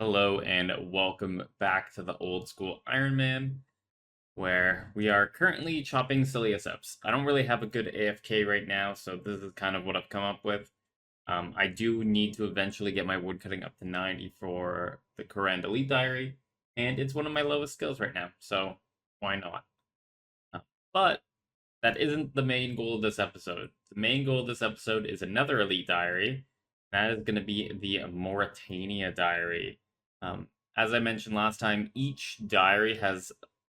Hello and welcome back to the old school Ironman, where we are currently chopping Cillius. I don't really have a good AFK right now, so this is kind of what I've come up with. I do need to eventually get my woodcutting up to 90 for the Koran Elite Diary, and it's one of my lowest skills right now, so why not? Uh, But that isn't the main goal of this episode. The main goal of this episode is another Elite Diary. That is going to be the Morytania Diary. As I mentioned last time, each diary has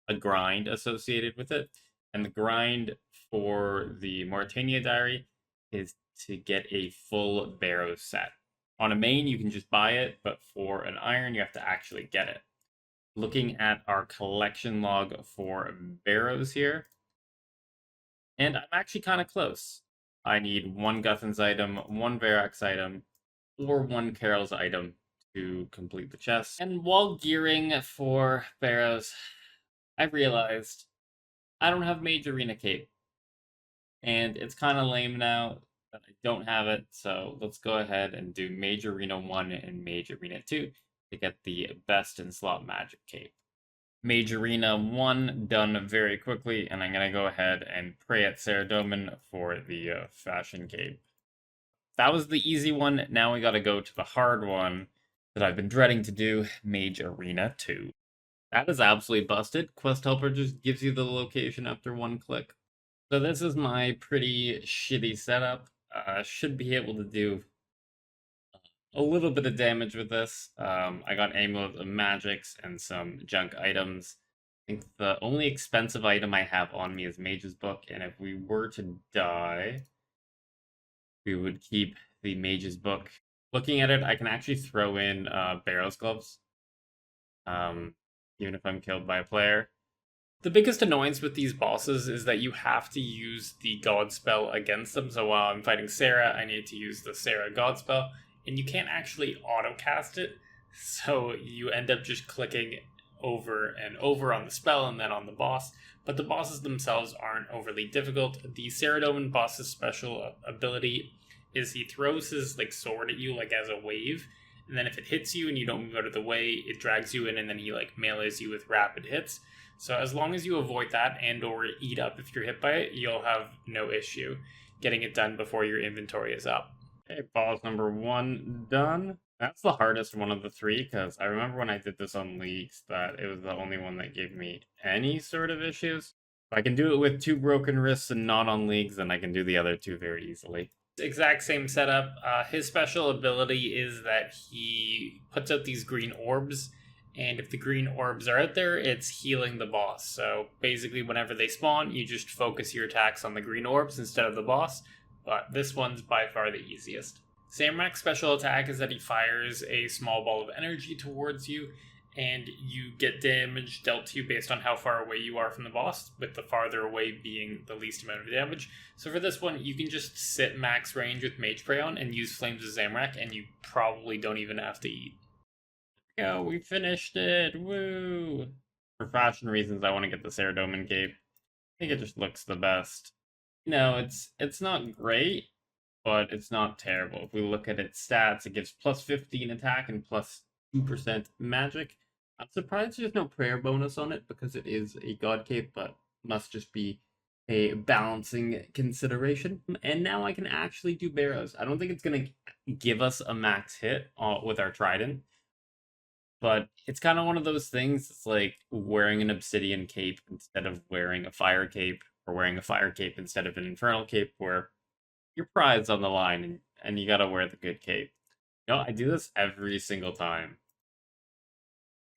a grind associated with it, and the grind for the Morytania Diary is to get a full Barrows set. On a main, you can just buy it, but for an iron, you have to actually get it. Looking at our collection log for Barrows here, and I'm actually kind of close. I need one Guthan's item, one Verax item, or one Carol's item to complete the chest. And while gearing for Barrows, I realized I don't have Mage Arena cape. And it's kind of lame now that I don't have it, so let's go ahead and do Mage Arena 1 and Mage Arena 2 to get the best in slot magic cape. Mage Arena 1 done very quickly, and I'm going to go ahead and pray at Saradomin for the fashion cape. That was the easy one. Now we got to go to the hard one that I've been dreading to do, Mage Arena 2. That is absolutely busted. Quest Helper just gives you the location after one click. So this is my pretty shitty setup. Should be able to do a little bit of damage with this. I got Amulet of Magics and some junk items. I think the only expensive item I have on me is Mage's Book, and if we were to die, we would keep the Mage's Book. Looking at it, I can actually throw in Barrows Gloves, even if I'm killed by a player. The biggest annoyance with these bosses is that you have to use the God spell against them. So while I'm fighting Sarah, I need to use the Sarah God spell, and you can't actually auto-cast it. So you end up just clicking over and over on the spell and then on the boss. But the bosses themselves aren't overly difficult. The Saradomin boss's special ability is he throws his sword at you as a wave, and then if it hits you and you don't move out of the way, it drags you in, and then he melees you with rapid hits. So as long as you avoid that and or eat up if you're hit by it, you'll have no issue getting it done before your inventory is up. Okay, boss number 1 done. That's the hardest one of the 3, because I remember when I did this on Leagues that it was the only one that gave me any sort of issues. If I can do it with 2 broken wrists and not on Leagues, then I can do the other 2 very easily. Exact same setup. His special ability is that he puts out these green orbs, and if the green orbs are out there, it's healing the boss. So basically, whenever they spawn, you just focus your attacks on the green orbs instead of the boss, but this one's by far the easiest. Samrak's special attack is that he fires a small ball of energy towards you, and you get damage dealt to you based on how far away you are from the boss, with the farther away being the least amount of damage. So for this one, you can just sit max range with Mage Spray on and use Flames of Zamrak, and you probably don't even have to eat. Go, we finished it! Woo! For fashion reasons, I want to get the Saradomin cape. I think it just looks the best. No, it's not great, but it's not terrible. If we look at its stats, it gives plus 15 attack and plus 2% magic. I'm surprised there's no prayer bonus on it because it is a god cape, but must just be a balancing consideration. And now I can actually do Barrows. I don't think it's going to give us a max hit with our trident, but it's kind of one of those things. It's like wearing an obsidian cape instead of wearing a fire cape, or wearing a fire cape instead of an infernal cape, where your pride's on the line and you gotta wear the good cape. I do this every single time.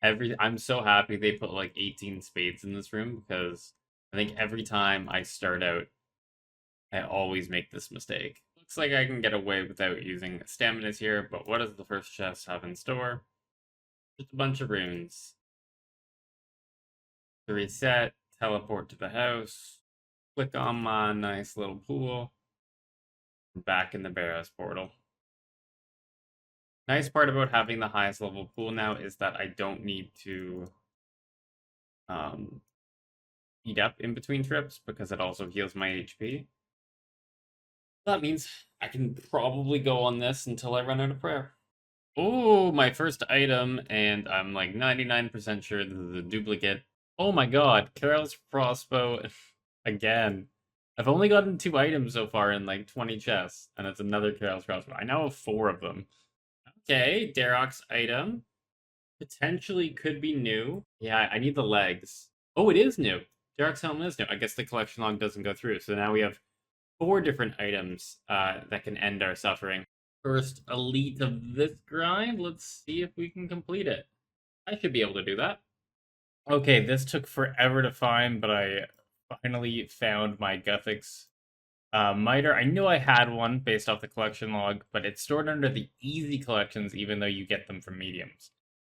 I'm so happy they put 18 spades in this room, because I think every time I start out, I always make this mistake. Looks like I can get away without using staminas here, but what does the first chest have in store? Just a bunch of runes. To reset, teleport to the house, click on my nice little pool, back in the Barrows portal. Nice part about having the highest level pool now is that I don't need to eat up in between trips, because it also heals my HP. That means I can probably go on this until I run out of prayer. Oh, my first item, and I'm like 99% sure this is a duplicate. Oh my god, Carol's crossbow again. I've only gotten 2 items so far in like 20 chests, and it's another Carol's crossbow. I now have 4 of them. Okay, Darok's item. Potentially could be new. Yeah, I need the legs. Oh, it is new. Darok's helmet is new. I guess the collection log doesn't go through, so now we have 4 different items that can end our suffering. First elite of this grind. Let's see if we can complete it. I should be able to do that. Okay, this took forever to find, but I finally found my Guthix miter. I knew I had one based off the collection log, but it's stored under the easy collections, even though you get them from mediums.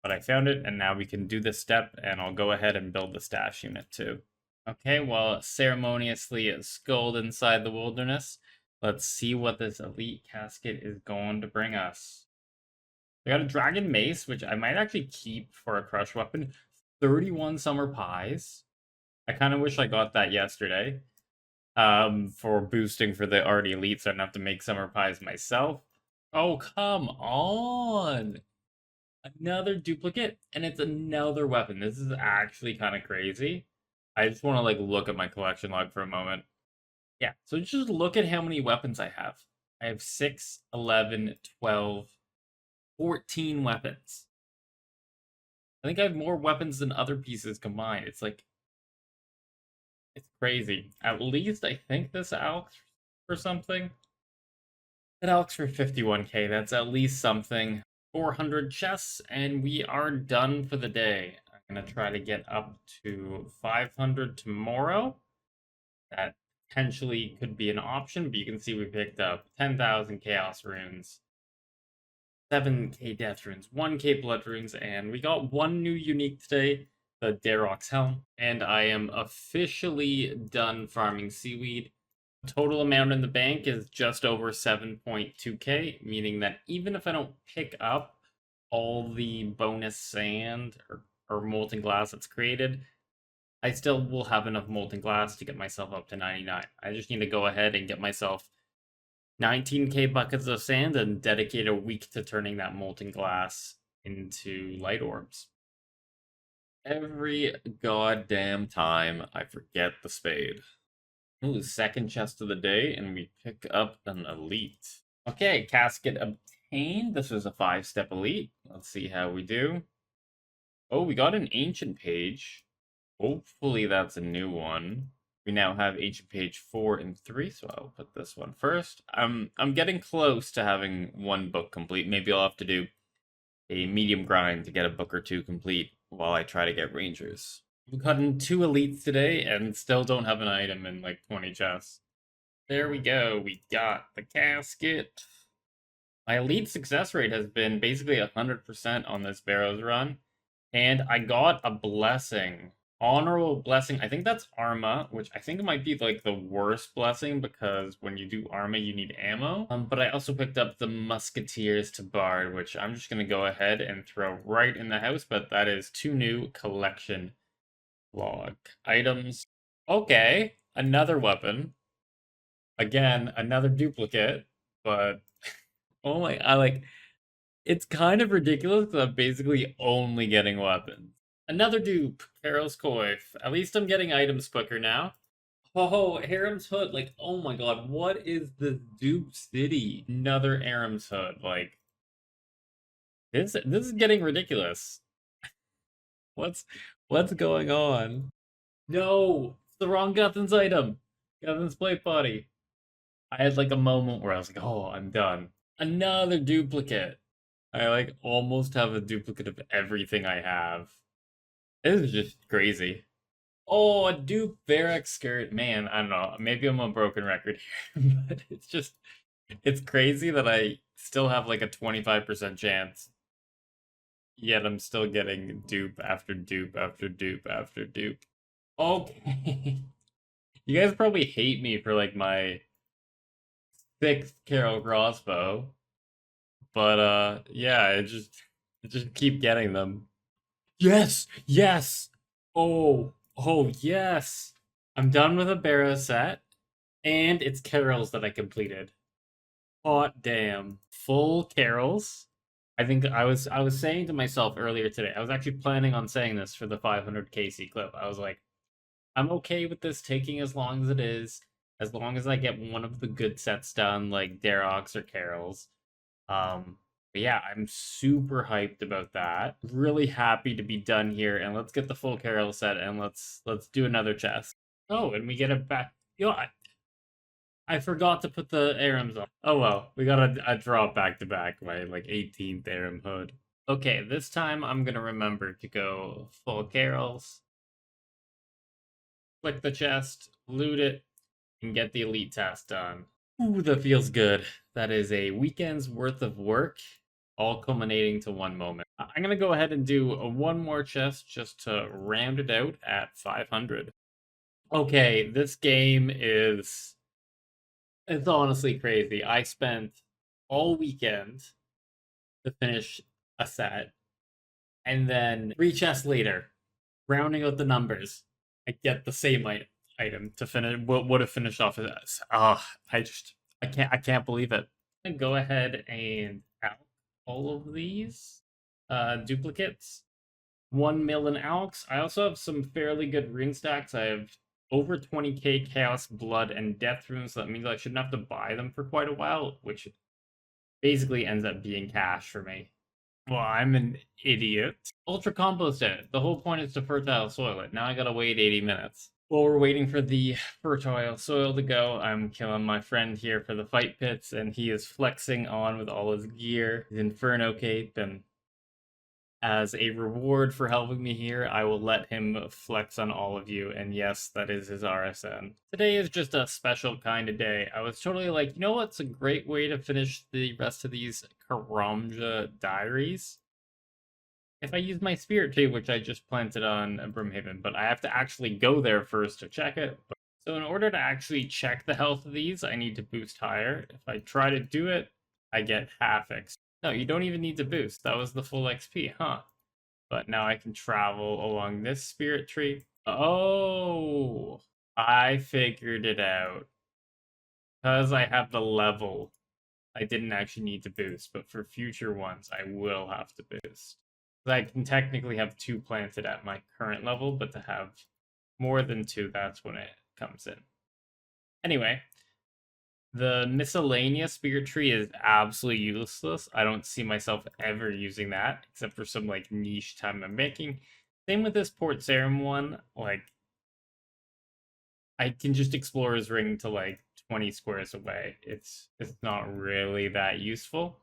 But I found it, and now we can do this step, and I'll go ahead and build the stash unit too. Okay, well, ceremoniously sculled inside the wilderness. Let's see what this elite casket is going to bring us. I got a dragon mace, which I might actually keep for a crush weapon. 31 summer pies. I kind of wish I got that yesterday. For boosting for the already elite, so I don't have to make summer pies myself. Oh, come on! Another duplicate, and it's another weapon. This is actually kind of crazy. I just want to like look at my collection log for a moment. Yeah, so just look at how many weapons I have. I have 6, 11, 12, 14 weapons. I think I have more weapons than other pieces combined. It's like, it's crazy. At least I think this Alex for something. It Alex for 51k. That's at least something. 400 chests, and we are done for the day. I'm gonna try to get up to 500 tomorrow. That potentially could be an option, but you can see we picked up 10,000 chaos runes, 7k death runes, 1k blood runes, and we got 1 new unique today, the Darok's helm, and I am officially done farming seaweed. The total amount in the bank is just over 7.2k, meaning that even if I don't pick up all the bonus sand or molten glass that's created, I still will have enough molten glass to get myself up to 99. I just need to go ahead and get myself 19k buckets of sand and dedicate a week to turning that molten glass into light orbs. Every goddamn time I forget the spade. Ooh, second chest of the day, and we pick up an elite. Okay, casket obtained. This was a 5-step elite. Let's see how we do. Oh, we got an ancient page. Hopefully that's a new one. We now have ancient page 4 and 3, so I'll put this one first. I'm getting close to having 1 book complete. Maybe I'll have to do a medium grind to get a book or 2 complete while I try to get rangers. We've gotten 2 elites today and still don't have an item in like 20 chests. There we go. We got the casket. My elite success rate has been basically 100% on this Barrows run. And I got a blessing. Honorable blessing. I think that's Arma, which I think might be like the worst blessing because when you do Arma, you need ammo. But I also picked up the Musketeers to Bard, which I'm just going to go ahead and throw right in the house. But that is 2 new collection log items. Okay, another weapon. Again, another duplicate. But oh my, it's kind of ridiculous because I'm basically only getting weapons. Another dupe, Carol's Coif. At least I'm getting items quicker now. Oh, Harem's Hood. Like, oh my god, what is this dupe city? Another Harem's Hood. Like, this is getting ridiculous. What's going on? No, it's the wrong Guthin's item. Guthin's plate body. I had like a moment where I was like, oh, I'm done. Another duplicate. I like almost have a duplicate of everything I have. This is just crazy. Oh, a dupe Varric skirt. Man, I don't know. Maybe I'm a broken record here, but it's crazy that I still have like a 25% chance. Yet I'm still getting dupe after dupe after dupe after dupe. Okay. You guys probably hate me for like my 6th Carol crossbow. But yeah, I just keep getting them. Yes! Yes! Oh, yes! I'm done with a Barrows set, and it's Carols that I completed. Hot damn. Full Carols. I think I was saying to myself earlier today, I was actually planning on saying this for the 500 KC clip. I was like, I'm okay with this taking as long as it is, as long as I get one of the good sets done, like Darox or Carol's. But yeah, I'm super hyped about that. Really happy to be done here, and let's get the full Carol set, and let's do another chest. Oh, and we get it back. I forgot to put the Arams on. Oh well, we got a draw back to back, my like 18th Aram hood. Okay, this time I'm gonna remember to go full Carols, click the chest, loot it, and get the elite task done. Ooh, that feels good. That is a weekend's worth of work, all culminating to one moment. I'm gonna go ahead and do one more chest just to round it out at 500. Okay, this game is it's honestly crazy. I spent all weekend to finish a set, and then 3 chests later, rounding out the numbers, I get the same item to finish. What would have finished off as I can't believe it. I'm gonna go ahead and out all of these duplicates. 1 million Alex. I also have some fairly good rune stacks. I have over 20k Chaos, Blood, and Death runes, so that means I shouldn't have to buy them for quite a while, which basically ends up being cash for me. Well, I'm an idiot. Ultra compost it. The whole point is to fertile soil it. Now I gotta wait 80 minutes. While we're waiting for the fertile soil to go, I'm killing my friend here for the fight pits, and he is flexing on with all his gear, his Inferno cape, and as a reward for helping me here, I will let him flex on all of you, and yes, that is his RSN. Today is just a special kind of day. I was totally like, you know what's a great way to finish the rest of these Karamja Diaries? If I use my Spirit Tree, which I just planted on Brimhaven, but I have to actually go there first to check it. So in order to actually check the health of these, I need to boost higher. If I try to do it, I get half XP. No, you don't even need to boost. That was the full XP, huh? But now I can travel along this spirit tree. Oh, I figured it out. Because I have the level, I didn't actually need to boost, but for future ones, I will have to boost. I can technically have 2 planted at my current level, but to have more than 2, that's when it comes in. Anyway, the miscellaneous spirit tree is absolutely useless. I don't see myself ever using that, except for some like niche time I'm making. Same with this Port Sarum one. Like, I can just explore his ring to like 20 squares away. It's not really that useful.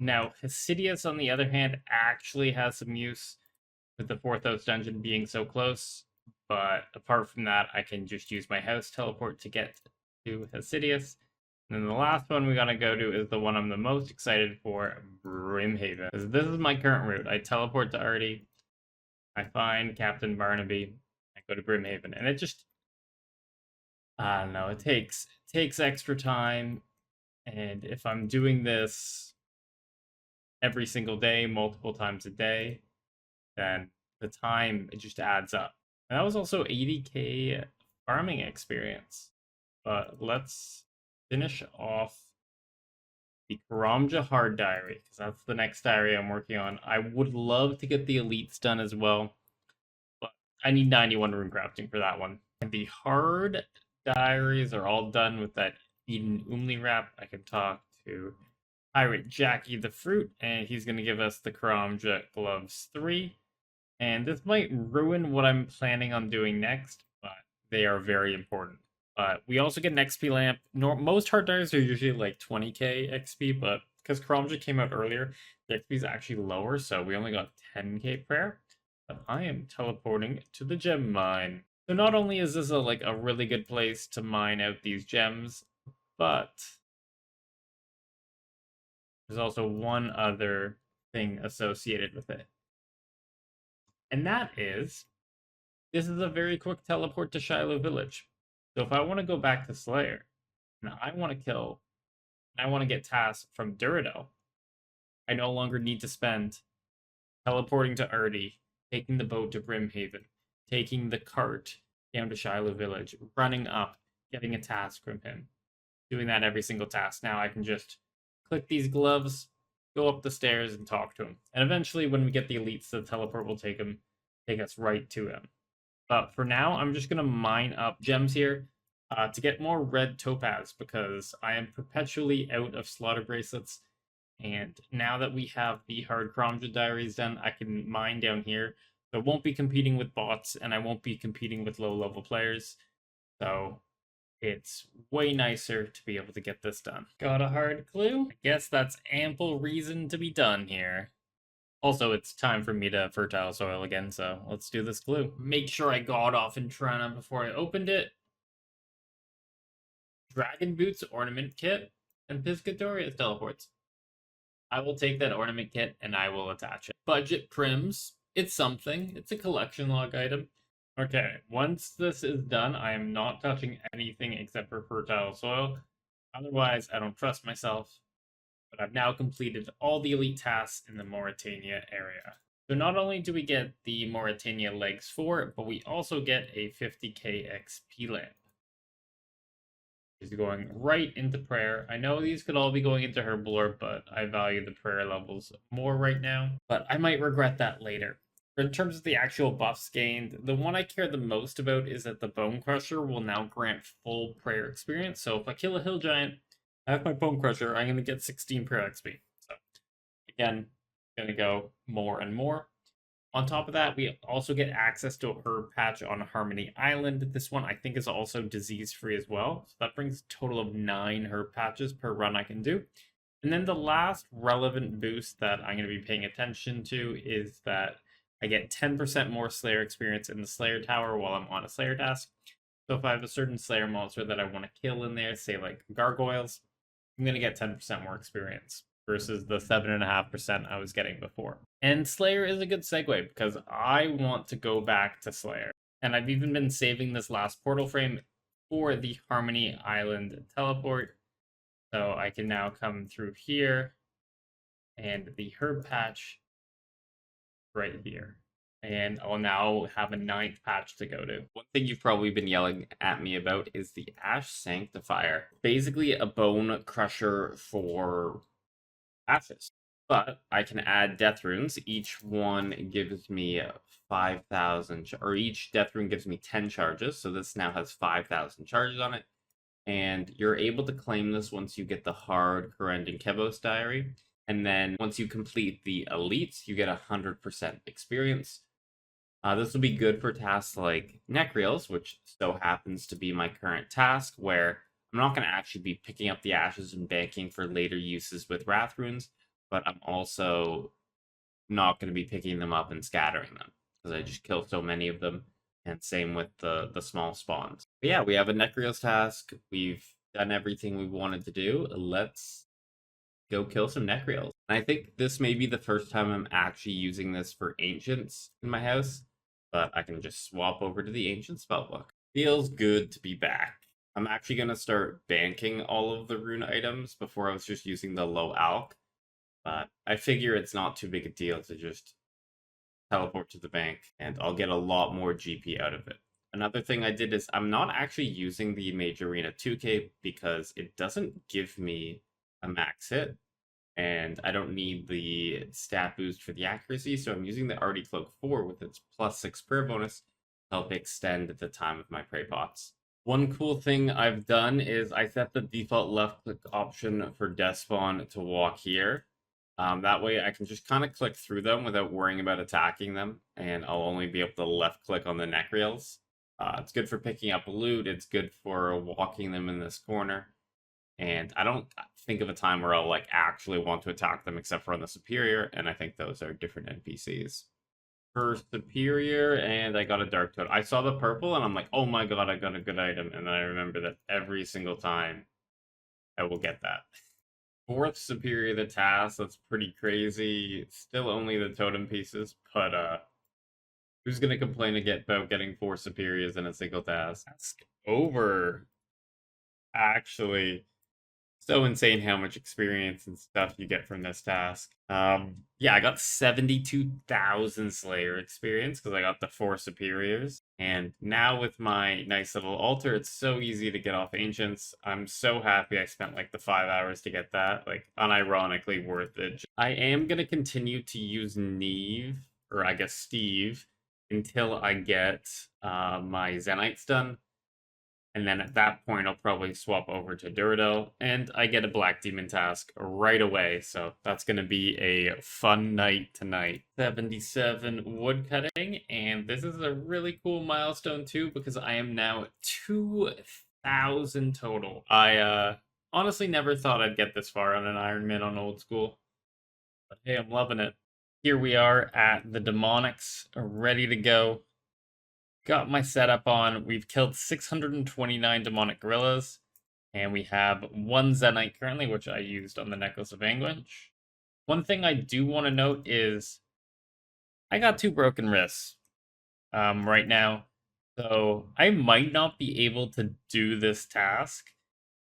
Now, Hesidius, on the other hand, actually has some use with the 4th house dungeon being so close. But apart from that, I can just use my house teleport to get to Hesidius. And then the last one we gotta go to is the one I'm the most excited for, Brimhaven. This is my current route. I teleport to Artie, I find Captain Barnaby, I go to Brimhaven, and it just, I don't know, it takes extra time, and if I'm doing this every single day, multiple times a day, then the time, it just adds up. And that was also 80k farming experience. But let's finish off the Karamja Hard Diary, because that's the next diary I'm working on. I would love to get the elites done as well, but I need 91 rune crafting for that one. And the hard diaries are all done with that Eden Umli wrap. I can talk to Pirate Jackie the Fruit, and he's going to give us the Karamja Gloves 3. And this might ruin what I'm planning on doing next, but they are very important. We also get an XP lamp. Most hard diaries are usually like 20k XP, but because Karamja came out earlier, the XP is actually lower, so we only got 10k prayer. But I am teleporting to the gem mine. So not only is this a really good place to mine out these gems, but there's also one other thing associated with it. And that is, this is a very quick teleport to Shiloh Village. So if I want to go back to Slayer, and I want to kill, and I want to get tasks from Duradel, I no longer need to spend teleporting to Erdi, taking the boat to Brimhaven, taking the cart down to Shiloh Village, running up, getting a task from him, doing that every single task. Now I can just click these gloves, go up the stairs and talk to him. And eventually, when we get the elites, the teleport will take us right to him. But for now, I'm just gonna mine up gems here to get more red topaz because I am perpetually out of slaughter bracelets. And now that we have the hard Karamja diaries done, I can mine down here. So I won't be competing with bots and I won't be competing with low level players. So it's way nicer to be able to get this done. Got a hard clue? I guess that's ample reason to be done here. Also, it's time for me to fertile soil again, so let's do this glue. Make sure I got off in Trana before I opened it. Dragon Boots ornament kit and Piscatorius teleports. I will take that ornament kit and I will attach it. Budget prims. It's something. It's a collection log item. Okay, once this is done, I am not touching anything except for fertile soil. Otherwise, I don't trust myself. But I've now completed all the elite tasks in the Morytania area. So not only do we get the Morytania legs for it, but we also get a 50k XP lamp. Is going right into prayer. I know these could all be going into herblore, but I value the prayer levels more right now. But I might regret that later. In terms of the actual buffs gained, the one I care the most about is that the Bone Crusher will now grant full prayer experience. So if I kill a hill giant, I have my Bone Crusher, I'm going to get 16 prayer XP. So again, going to go more and more. On top of that, we also get access to a herb patch on Harmony Island. This one I think is also disease free as well. So that brings a total of 9 herb patches per run I can do. And then the last relevant boost that I'm going to be paying attention to is that I get 10% more Slayer experience in the Slayer Tower while I'm on a Slayer task. So if I have a certain Slayer monster that I want to kill in there, say like gargoyles, I'm going to get 10% more experience versus the 7.5% I was getting before. And Slayer is a good segue because I want to go back to Slayer. And I've even been saving this last portal frame for the Harmony Island teleport. So I can now come through here and the herb patch right here. And I'll now have a 9th patch to go to. One thing you've probably been yelling at me about is the Ash Sanctifier. Basically a bone crusher for ashes. But I can add death runes. Each one gives me 5,000, or each death rune gives me 10 charges. So this now has 5,000 charges on it. And you're able to claim this once you get the hard Corendon Kebos diary. And then once you complete the elites, you get 100% experience. This will be good for tasks like Nechryaels, which so happens to be my current task, where I'm not going to actually be picking up the ashes and banking for later uses with Wrath runes, but I'm also not going to be picking them up and scattering them, because I just kill so many of them, and same with the small spawns. But yeah, we have a Nechryaels task. We've done everything we wanted to do. Let's go kill some Nechryaels. And I think this may be the first time I'm actually using this for Ancients in my house, but I can just swap over to the Ancient Spellbook. Feels good to be back. I'm actually going to start banking all of the rune items. Before I was just using the low alch, but I figure it's not too big a deal to just teleport to the bank, and I'll get a lot more GP out of it. Another thing I did is I'm not actually using the Mage Arena 2K because it doesn't give me a max hit, and I don't need the stat boost for the accuracy, so I'm using the Artie Cloak 4 with its +6 prayer bonus to help extend the time of my pray pots. One cool thing I've done is I set the default left click option for Despawn to walk here. That way I can just kind of click through them without worrying about attacking them, and I'll only be able to left click on the Nechryaels. It's good for picking up loot, it's good for walking them in this corner, and I don't think of a time where I'll like actually want to attack them except for on the Superior, and I think those are different NPCs. For Superior, and I got a Dark Toad. I saw the purple, and I'm like, oh my god, I got a good item, and then I remember that every single time I will get that. 4th Superior the task, that's pretty crazy. Still only the totem pieces, but who's gonna complain about getting 4 Superiors in a single task? Task over. Actually, So insane how much experience and stuff you get from this task. Yeah, I got 72,000 Slayer experience because I got the 4 superiors. And now with my nice little altar, it's so easy to get off Ancients. I'm so happy I spent like the 5 hours to get that. Like, unironically worth it. I am going to continue to use Neve, or I guess Steve, until I get my Zenites done. And then at that point, I'll probably swap over to Duradel, and I get a Black Demon task right away, so that's going to be a fun night tonight. 77 woodcutting, and this is a really cool milestone too, because I am now at 2,000 total. I honestly never thought I'd get this far on an Ironman on old school, but hey, I'm loving it. Here we are at the Demonics, ready to go. Got my setup on. We've killed 629 demonic gorillas, and we have 1 Zenite currently, which I used on the Necklace of Anguish. One thing I do want to note is I got 2 broken wrists right now, so I might not be able to do this task,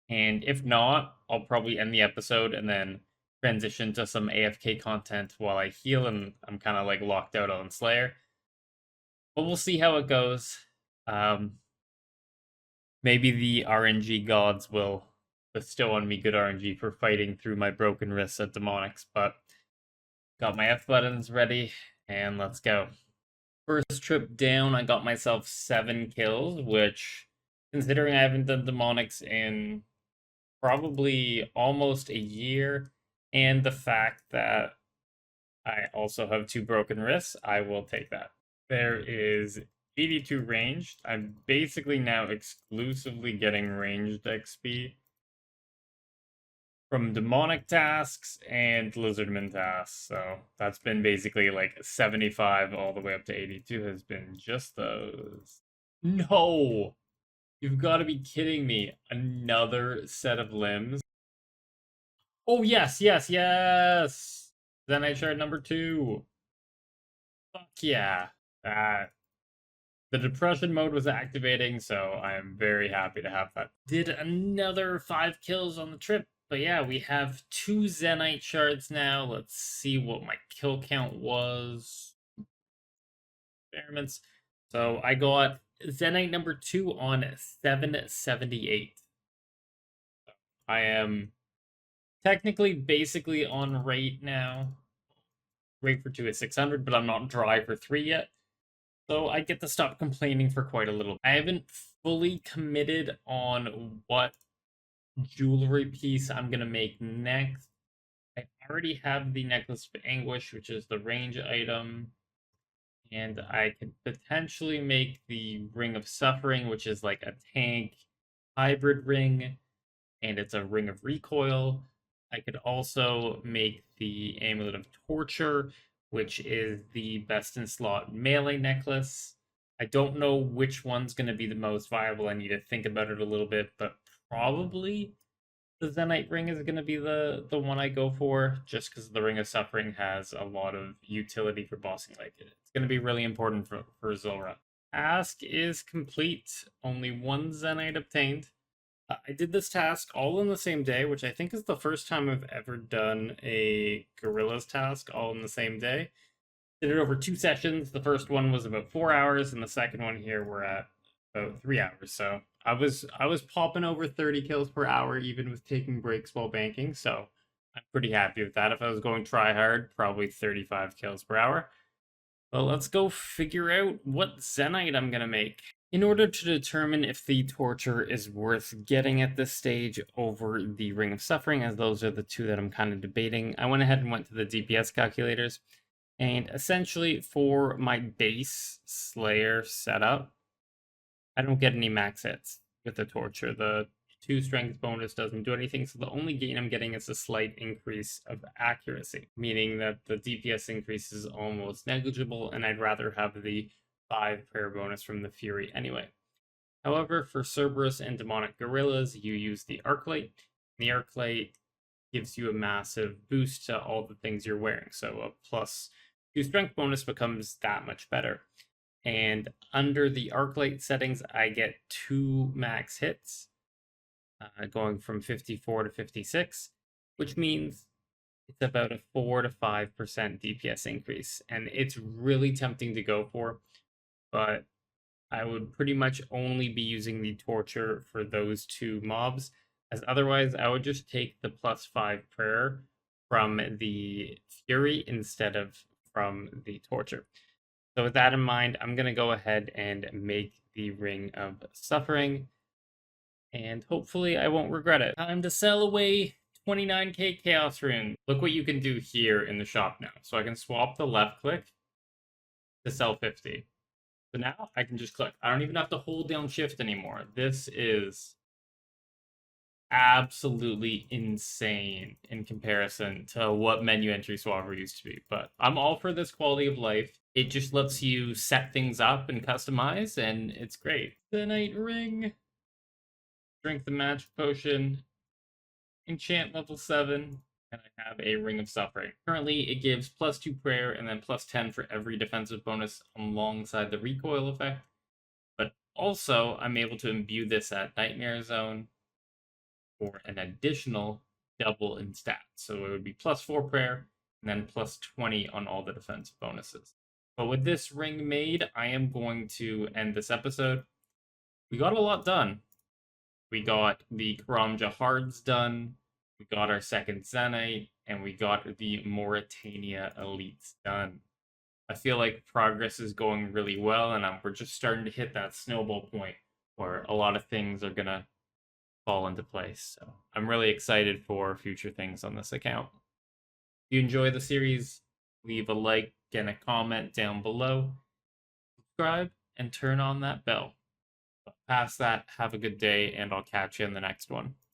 and if not, I'll probably end the episode and then transition to some AFK content while I heal, and I'm kind of like locked out on Slayer. But we'll see how it goes. Maybe the RNG gods will bestow on me good RNG for fighting through my broken wrists at Demonics, but got my F buttons ready, and let's go. First trip down, I got myself 7 kills, which, considering I haven't done Demonics in probably almost a year, and the fact that I also have 2 broken wrists, I will take that. There is 82 ranged. I'm basically now exclusively getting ranged XP from demonic tasks and lizardman tasks. So that's been basically like 75 all the way up to 82 has been just those. No! You've got to be kidding me. Another set of limbs. Oh, yes, yes, yes! Zenite shard number 2. Fuck yeah. That the depression mode was activating, so I am very happy to have that. Did another 5 kills on the trip, but yeah, we have 2 Zenite shards now. Let's see what my kill count was. Experiments. So I got Zenite number 2 on 778. I am technically basically on rate now. Rate for 2 is 600, but I'm not dry for 3 yet. So I get to stop complaining for quite a little. I haven't fully committed on what jewelry piece I'm going to make next. I already have the Necklace of Anguish, which is the range item. And I could potentially make the Ring of Suffering, which is like a tank hybrid ring. And it's a Ring of Recoil. I could also make the Amulet of Torture, which is the best in slot melee necklace. I don't know which one's going to be the most viable. I need to think about it a little bit, but probably the Zenite ring is going to be the one I go for, just because the Ring of Suffering has a lot of utility for bossing like it. It's going to be really important for Zulrah. Task is complete. Only 1 Zenite obtained. I did this task all in the same day, which I think is the first time I've ever done a Gorillas task all in the same day. Did it over 2 sessions. The first one was about 4 hours, and the second one here we're at about 3 hours. So I was popping over 30 kills per hour, even with taking breaks while banking. So I'm pretty happy with that. If I was going try hard, probably 35 kills per hour. Well, let's go figure out what Zenite I'm gonna make. In order to determine if the Torture is worth getting at this stage over the Ring of Suffering, as those are the 2 that I'm kind of debating, I went ahead and went to the DPS calculators. And essentially, for my base Slayer setup, I don't get any max hits with the Torture. The 2 strength bonus doesn't do anything, so the only gain I'm getting is a slight increase of accuracy, meaning that the DPS increase is almost negligible, and I'd rather have the 5 prayer bonus from the Fury anyway. However, for Cerberus and Demonic Gorillas, you use the Arclight. The Arclight gives you a massive boost to all the things you're wearing, so a plus 2 strength bonus becomes that much better. And under the Arclight settings, I get 2 max hits. going from 54 to 56, which means it's about a 4 to 5% DPS increase. And it's really tempting to go for, but I would pretty much only be using the torture for those two mobs, as otherwise I would just take the +5 prayer from the fury instead of from the torture. So with that in mind, I'm going to go ahead and make the Ring of Suffering, and hopefully I won't regret it. Time to sell away 29k Chaos Rune. Look what you can do here in the shop now. So I can swap the left click to sell 50. So now I can just click. I don't even have to hold down shift anymore. This is absolutely insane in comparison to what menu entry swapper used to be. But I'm all for this quality of life. It just lets you set things up and customize, and it's great. The Night Ring. Drink the magic potion. Enchant level 7. And I have a Ring of Suffering. Currently, it gives +2 prayer and then +10 for every defensive bonus alongside the recoil effect. But also, I'm able to imbue this at Nightmare Zone for an additional double in stats. So it would be +4 prayer and then +20 on all the defensive bonuses. But with this ring made, I am going to end this episode. We got a lot done. We got the Karamja Hards done, we got our second Zenite, and we got the Morytania Elites done. I feel like progress is going really well, and we're just starting to hit that snowball point where a lot of things are going to fall into place. So I'm really excited for future things on this account. If you enjoy the series, leave a like and a comment down below, subscribe, and turn on that bell. But past that, have a good day, and I'll catch you in the next one.